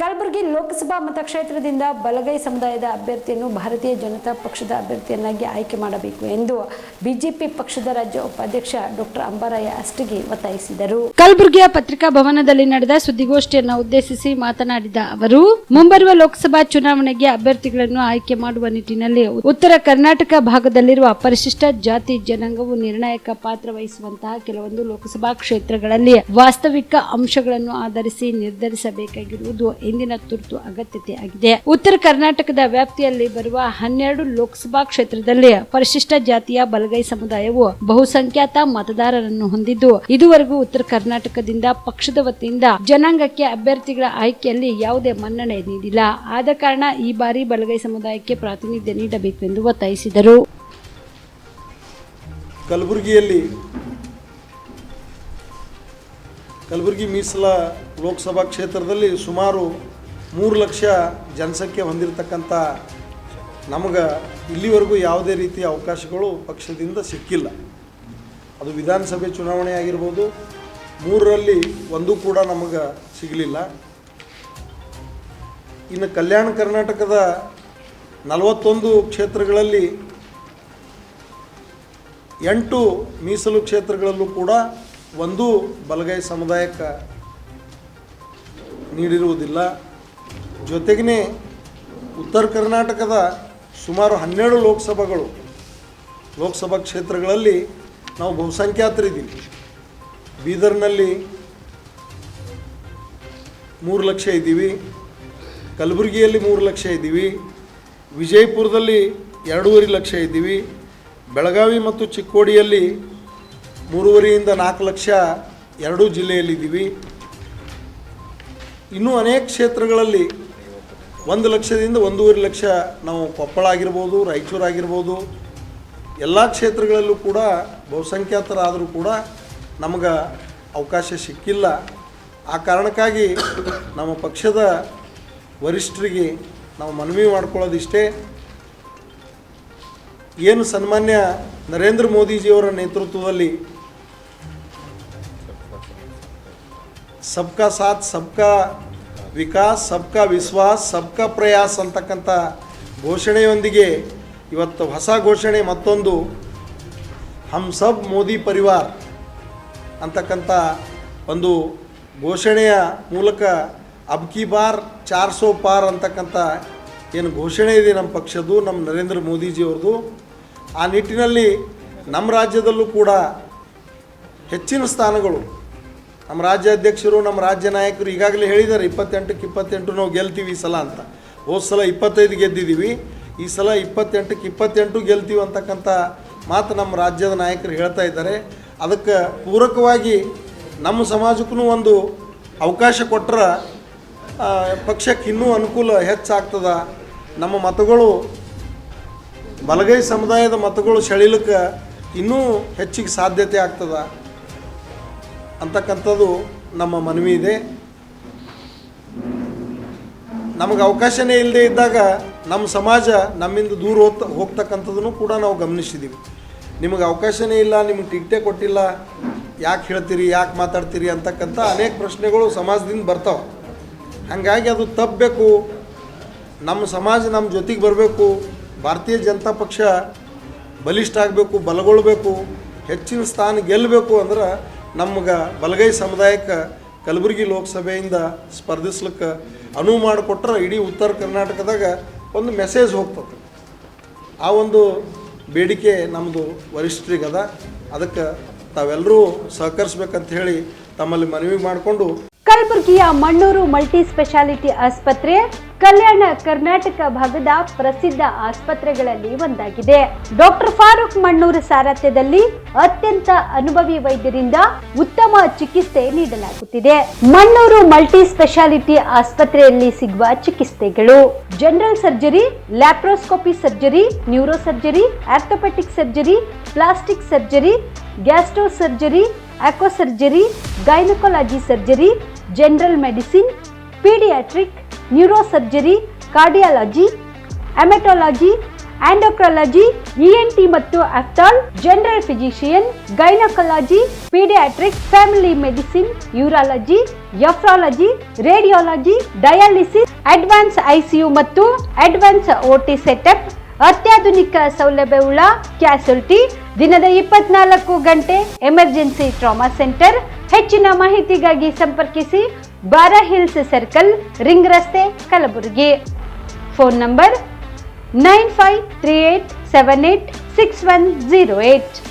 ಕಲಬುರಗಿ ಲೋಕಸಭಾ ಮತಕ್ಷೇತ್ರದಿಂದ ಬಲಗೈ ಸಮುದಾಯದ ಅಭ್ಯರ್ಥಿಯನ್ನು ಭಾರತೀಯ ಜನತಾ ಪಕ್ಷದ ಅಭ್ಯರ್ಥಿಯನ್ನಾಗಿ ಆಯ್ಕೆ ಮಾಡಬೇಕು ಎಂದು ಬಿಜೆಪಿ ಪಕ್ಷದ ರಾಜ್ಯ ಉಪಾಧ್ಯಕ್ಷ ಡಾಕ್ಟರ್ ಅಂಬಾರಾಯ ಅಷ್ಟಗಿ ಒತ್ತಾಯಿಸಿದರು. ಕಲಬುರಗಿಯ ಪತ್ರಿಕಾ ಭವನದಲ್ಲಿ ನಡೆದ ಸುದ್ದಿಗೋಷ್ಠಿಯನ್ನು ಉದ್ದೇಶಿಸಿ ಮಾತನಾಡಿದ ಅವರು, ಮುಂಬರುವ ಲೋಕಸಭಾ ಚುನಾವಣೆಗೆ ಅಭ್ಯರ್ಥಿಗಳನ್ನು ಆಯ್ಕೆ ಮಾಡುವ ನಿಟ್ಟಿನಲ್ಲಿ ಉತ್ತರ ಕರ್ನಾಟಕ ಭಾಗದಲ್ಲಿರುವ ಪರಿಶಿಷ್ಟ ಜಾತಿ ಜನಾಂಗವು ನಿರ್ಣಾಯಕ ಪಾತ್ರ ವಹಿಸುವಂತಹ ಕೆಲವೊಂದು ಲೋಕಸಭಾ ಕ್ಷೇತ್ರಗಳಲ್ಲಿ ವಾಸ್ತವಿಕ ಅಂಶಗಳನ್ನು ಆಧರಿಸಿ ನಿರ್ಧರಿಸಬೇಕಾಗಿರುವುದು ಇಂದಿನ ತುರ್ತು ಅಗತ್ಯತೆ ಆಗಿದೆ. ಉತ್ತರ ಕರ್ನಾಟಕದ ವ್ಯಾಪ್ತಿಯಲ್ಲಿ ಬರುವ 12 ಲೋಕಸಭಾ ಕ್ಷೇತ್ರದಲ್ಲಿ ಪರಿಶಿಷ್ಟ ಜಾತಿಯ ಬಲಗೈ ಸಮುದಾಯವು ಬಹುಸಂಖ್ಯಾತ ಮತದಾರರನ್ನು ಹೊಂದಿದ್ದು, ಇದುವರೆಗೂ ಉತ್ತರ ಕರ್ನಾಟಕದಿಂದ ಪಕ್ಷದ ವತಿಯಿಂದ ಜನಾಂಗಕ್ಕೆ ಅಭ್ಯರ್ಥಿಗಳ ಆಯ್ಕೆಯಲ್ಲಿ ಯಾವುದೇ ಮನ್ನಣೆ ನೀಡಿಲ್ಲ. ಆದ ಕಾರಣ ಈ ಬಾರಿ ಬಲಗೈ ಸಮುದಾಯಕ್ಕೆ ಪ್ರಾತಿನಿಧ್ಯ ನೀಡಬೇಕು ಎಂದು ಒತ್ತಾಯಿಸಿದರು. ಕಲಬುರಗಿ ಮೀಸಲ ಲೋಕಸಭಾ ಕ್ಷೇತ್ರದಲ್ಲಿ ಸುಮಾರು 3 ಲಕ್ಷ ಜನಸಂಖ್ಯೆ ಹೊಂದಿರತಕ್ಕಂಥ ನಮಗೆ ಇಲ್ಲಿವರೆಗೂ ಯಾವುದೇ ರೀತಿಯ ಅವಕಾಶಗಳು ಪಕ್ಷದಿಂದ ಸಿಕ್ಕಿಲ್ಲ. ಅದು ವಿಧಾನಸಭೆ ಚುನಾವಣೆ ಆಗಿರ್ಬೋದು, 3ರಲ್ಲಿ ಒಂದು ಕೂಡ ನಮಗೆ ಸಿಗಲಿಲ್ಲ. ಇನ್ನು ಕಲ್ಯಾಣ ಕರ್ನಾಟಕದ 41 ಕ್ಷೇತ್ರಗಳಲ್ಲಿ 8 ಮೀಸಲು ಕ್ಷೇತ್ರಗಳಲ್ಲೂ ಕೂಡ ಒಂದು ಬಲಗೈ ಸಮುದಾಯಕ್ಕೆ ನೀಡಿರುವುದಿಲ್ಲ. ಜೊತೆಗೇ ಉತ್ತರ ಕರ್ನಾಟಕದ ಸುಮಾರು 12 ಲೋಕಸಭಾ ಕ್ಷೇತ್ರಗಳಲ್ಲಿ ನಾವು ಬಹುಸಂಖ್ಯಾತರಿದ್ದೀವಿ. ಬೀದರ್ನಲ್ಲಿ 3 ಲಕ್ಷ ಇದ್ದೀವಿ, ಕಲಬುರಗಿಯಲ್ಲಿ 3 ಲಕ್ಷ ಇದ್ದೀವಿ, ವಿಜಯಪುರದಲ್ಲಿ 2.5 ಲಕ್ಷ ಇದ್ದೀವಿ, ಬೆಳಗಾವಿ ಮತ್ತು ಚಿಕ್ಕೋಡಿಯಲ್ಲಿ 3.5ರಿಂದ 4 ಲಕ್ಷ 2 ಜಿಲ್ಲೆಯಲ್ಲಿದ್ದೀವಿ. ಇನ್ನೂ ಅನೇಕ ಕ್ಷೇತ್ರಗಳಲ್ಲಿ 1 ಲಕ್ಷದಿಂದ 1.5 ಲಕ್ಷ ನಾವು ಕೊಪ್ಪಳ ಆಗಿರ್ಬೋದು, ರಾಯಚೂರು ಆಗಿರ್ಬೋದು, ಎಲ್ಲ ಕ್ಷೇತ್ರಗಳಲ್ಲೂ ಕೂಡ ಬಹುಸಂಖ್ಯಾತರಾದರೂ ಕೂಡ ನಮಗೆ ಅವಕಾಶ ಸಿಕ್ಕಿಲ್ಲ. ಆ ಕಾರಣಕ್ಕಾಗಿ ನಮ್ಮ ಪಕ್ಷದ ವರಿಷ್ಠರಿಗೆ ನಾವು ಮನವಿ ಮಾಡ್ಕೊಳ್ಳೋದಿಷ್ಟೇ, ಏನು ಸನ್ಮಾನ್ಯ ನರೇಂದ್ರ ಮೋದಿಜಿಯವರ ನೇತೃತ್ವದಲ್ಲಿ ಸಬ್ಕಾ ಸಾಥ್ ಸಬ್ಕಾ ವಿಕಾಸ್ ಸಬ್ಕಾ ವಿಶ್ವಾಸ್ ಸಬ್ಕಾ ಪ್ರಯಾಸ್ ಅಂತಕ್ಕಂಥ ಘೋಷಣೆಯೊಂದಿಗೆ ಇವತ್ತು ಹೊಸ ಘೋಷಣೆ ಮತ್ತೊಂದು ಹಮ್ ಸಬ್ ಮೋದಿ ಪರಿವಾರ್ ಅಂತಕ್ಕಂಥ ಒಂದು ಘೋಷಣೆಯ ಮೂಲಕ ಅಬ್ ಕಿ ಬಾರ್ 400 ಪಾರ್ ಅಂತಕ್ಕಂಥ ಏನು ಘೋಷಣೆ ಇದೆ ನಮ್ಮ ಪಕ್ಷದ್ದು, ನಮ್ಮ ನರೇಂದ್ರ ಮೋದಿಜಿಯವ್ರದ್ದು, ಆ ನಿಟ್ಟಿನಲ್ಲಿ ನಮ್ಮ ರಾಜ್ಯದಲ್ಲೂ ಕೂಡ ಹೆಚ್ಚಿನ ಸ್ಥಾನಗಳು ನಮ್ಮ ರಾಜ್ಯ ಅಧ್ಯಕ್ಷರು, ನಮ್ಮ ರಾಜ್ಯ ನಾಯಕರು ಈಗಾಗಲೇ ಹೇಳಿದ್ದಾರೆ 28ಕ್ಕೆ 28 ನಾವು ಗೆಲ್ತೀವಿ ಈ ಸಲ ಅಂತ. ಹೋದ ಸಲ 25 ಗೆದ್ದಿದ್ದೀವಿ, ಈ ಸಲ 28ಕ್ಕೆ 28 ಗೆಲ್ತೀವಿ ಅಂತಕ್ಕಂಥ ಮಾತು ನಮ್ಮ ರಾಜ್ಯದ ನಾಯಕರು ಹೇಳ್ತಾ ಇದ್ದಾರೆ. ಅದಕ್ಕೆ ಪೂರಕವಾಗಿ ನಮ್ಮ ಸಮಾಜಕ್ಕೂ ಒಂದು ಅವಕಾಶ ಕೊಟ್ಟರೆ ಪಕ್ಷಕ್ಕೆ ಇನ್ನೂ ಅನುಕೂಲ ಹೆಚ್ಚಾಗ್ತದ. ನಮ್ಮ ಮತಗಳು ಬಲಗೈ ಸಮುದಾಯದ ಮತಗಳು ಸೆಳೀಲಿಕ್ಕೆ ಇನ್ನೂ ಹೆಚ್ಚಿಗೆ ಸಾಧ್ಯತೆ ಆಗ್ತದ ಅಂತಕ್ಕಂಥದ್ದು ನಮ್ಮ ಮನವಿ ಇದೆ. ನಮಗೆ ಅವಕಾಶನೇ ಇಲ್ಲದೆ ಇದ್ದಾಗ ನಮ್ಮ ಸಮಾಜ ನಮ್ಮಿಂದ ದೂರ ಹೋಗ್ತಕ್ಕಂಥದ್ದನ್ನು ಕೂಡ ನಾವು ಗಮನಿಸಿದ್ದೀವಿ. ನಿಮಗೆ ಅವಕಾಶನೇ ಇಲ್ಲ, ನಿಮಗೆ ಟಿಕೆಟೇ ಕೊಟ್ಟಿಲ್ಲ, ಯಾಕೆ ಹೇಳ್ತೀರಿ, ಯಾಕೆ ಮಾತಾಡ್ತೀರಿ ಅಂತಕ್ಕಂಥ ಅನೇಕ ಪ್ರಶ್ನೆಗಳು ಸಮಾಜದಿಂದ ಬರ್ತಾವೆ. ಹಾಗಾಗಿ ಅದು ತಪ್ಪಬೇಕು. ನಮ್ಮ ಸಮಾಜ ನಮ್ಮ ಜೊತೆಗೆ ಬರಬೇಕು, ಭಾರತೀಯ ಜನತಾ ಪಕ್ಷ ಬಲಿಷ್ಠ ಆಗಬೇಕು, ಬಲಗೊಳ್ಳಬೇಕು, ಹೆಚ್ಚಿನ ಸ್ಥಾನ ಗೆಲ್ಲಬೇಕು ಅಂದ್ರೆ ನಮ್ಗೆ ಬಲಗೈ ಸಮುದಾಯಕ್ಕೆ ಕಲಬುರಗಿ ಲೋಕಸಭೆಯಿಂದ ಸ್ಪರ್ಧಿಸ್ಲಿಕ್ಕೆ ಅನುವು ಮಾಡಿಕೊಟ್ರೆ ಇಡೀ ಉತ್ತರ ಕರ್ನಾಟಕದಾಗ ಒಂದು ಮೆಸೇಜ್ ಹೋಗ್ತದೆ. ಆ ಒಂದು ಬೇಡಿಕೆ ನಮ್ಮದು ವರಿಷ್ಠರಿಗದ. ಅದಕ್ಕೆ ತಾವೆಲ್ಲರೂ ಸಹಕರಿಸ್ಬೇಕಂತ ಹೇಳಿ ತಮ್ಮಲ್ಲಿ ಮನವಿ ಮಾಡಿಕೊಂಡು, ಕಲಬುರಗಿಯ ಮಣ್ಣೂರು ಮಲ್ಟಿ ಸ್ಪೆಷಾಲಿಟಿ ಆಸ್ಪತ್ರೆ ಕಲ್ಯಾಣ ಕರ್ನಾಟಕ ಭಾಗದ ಪ್ರಸಿದ್ಧ ಆಸ್ಪತ್ರೆಗಳಲ್ಲಿ ಒಂದಾಗಿದೆ. ಡಾಕ್ಟರ್ ಫಾರೂಕ್ ಮಣ್ಣೂರು ಸಾರಥ್ಯದಲ್ಲಿ ಅತ್ಯಂತ ಅನುಭವಿ ವೈದ್ಯರಿಂದ ಉತ್ತಮ ಚಿಕಿತ್ಸೆ ನೀಡಲಾಗುತ್ತಿದೆ. ಮಣ್ಣೂರು ಮಲ್ಟಿ ಸ್ಪೆಷಾಲಿಟಿ ಆಸ್ಪತ್ರೆಯಲ್ಲಿ ಸಿಗುವ ಚಿಕಿತ್ಸೆಗಳು: general surgery, laparoscopy surgery, neuro surgery, orthopaedic surgery, plastic surgery, gastro surgery, aqua surgery, gynaecology surgery, general medicine, paediatric, neuro surgery, cardiology, haematology, endocrinology, ENT ಮತ್ತು ophthal, general physician, gynaecology, paediatric, family medicine, urology, nephrology, radiology, dialysis, advance ICU ಮತ್ತು advance OT setup, ಅತ್ಯಾಧುನಿಕ ಸೌಲಭ್ಯವುಳ್ಳ ಕ್ಯಾಸುಲಿಟಿ, ದಿನದ 24 ಗಂಟೆ emergency trauma centre. ಹೆಚ್ಚಿನ ಮಾಹಿತಿಗಾಗಿ ಸಂಪರ್ಕಿಸಿ ಬಾರಾ hills circle, ring ರಸ್ತೆ, ಕಲಬುರಗಿ. Phone number 9538786108.